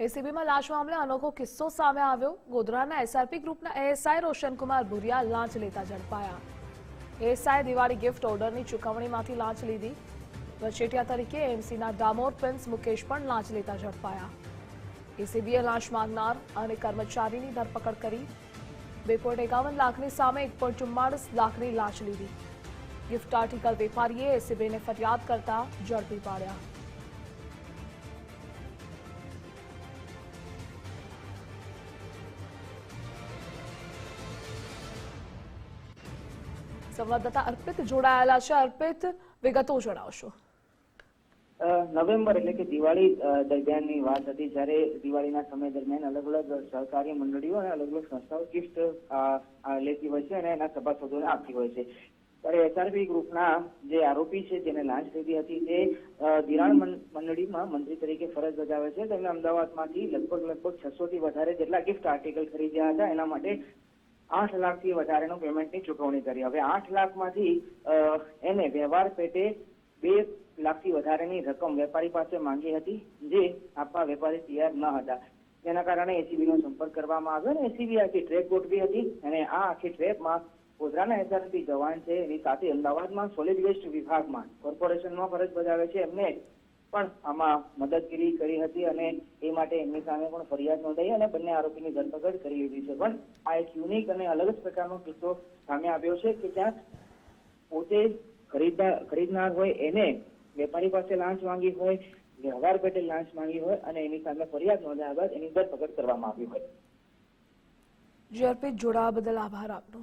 એસીબીમાં લાંચ મામલે અનોખો કિસ્સો સામે આવ્યો। ગોધરાના એસઆરપી ગ્રુપના એએસઆઈ રોશનકુમાર ભુરિયા લાંચ લેતા ઝડપાયા। એએસઆઈ દિવાળી ગિફ્ટ ઓર્ડરની ચૂકવણીમાંથી લાંચ લીધી। વચેટિયા તરીકે એમસીના ડામોર પ્રિન્સ મુકેશ પણ લાંચ લેતા ઝડપાયા। એસીબીએ લાંચ માંગનાર અને કર્મચારીની ધરપકડ કરી। 2.51 લાખની સામે 1.44 લાખની લાંચ લીધી। ગિફ્ટ આર્ટિકલ વેપારીએ એસીબીને ફરિયાદ કરતા ઝડપી પાડ્યા। સંવાદદાતા અર્પિત જોડાયેલા છે। અર્પિત, વિગતો જણાવશો। નવેમ્બર એટલે કે દિવાળી દરમિયાનની વાત હતી, જ્યારે દિવાળીના સમય દરમિયાન અલગ અલગ સહકારી મંડળીઓ અને અલગ અલગ સંસ્થાઓ ગિફ્ટ લેતી હોય છે અને એના સભાસદોને આપતી હોય છે। ત્યારે એસઆરપી ગ્રુપના જે આરોપી છે, જેને લાંચ લીધી હતી, તે ધિરાણ મંડળીમાં મંત્રી તરીકે ફરજ બજાવે છે। તેમણે અમદાવાદમાંથી લગભગ 600 થી વધારે જેટલા ગિફ્ટ આર્ટિકલ ખરીદ્યા હતા। એના માટે 8 લાખથી વધારેનું પેમેન્ટની ચૂકવણી કરી। હવે 8 લાખમાંથી એને વ્યવહાર પેટે 2 લાખથી વધારેની રકમ વેપારી પાસે માંગી હતી, જે આપવા વેપારી તૈયાર ન હતા। તેના કારણે એસીબીનો સંપર્ક કરવામાં આવ્યો અને એસીબી આખી ટ્રેપ ગોઠવી હતી અને આ આખી ટ્રેપમાં ગોધરાના એસઆરપી જવાન છે, એની સાથે અમદાવાદમાં સોલિડ વેસ્ટ વિભાગમાં કોર્પોરેશનમાં ફરજ બજાવે છે, એમને પણ આમાં મદદગીરી કરી હતી અને એ માટે એમની સામે પણ ફરિયાદ નોંધાઈ અને બંને આરોપીની ધરપકડ કરી લીધી છે। પણ આ એક યુનિક અને અલગ જ પ્રકારનો કિસ્સો સામે આવ્યો છે કે જ્યાં પોતે ખરીદનાર હોય એને વેપારી પાસે લાંચ માંગી હોય, વ્યવહાર પેટે લાંચ માંગી હોય અને એની સામે ફરિયાદ નોંધાયા બાદ એની ધરપકડ કરવામાં આવી હોય। જી અર્પિત, જોડાવા બદલ આભાર આપનો।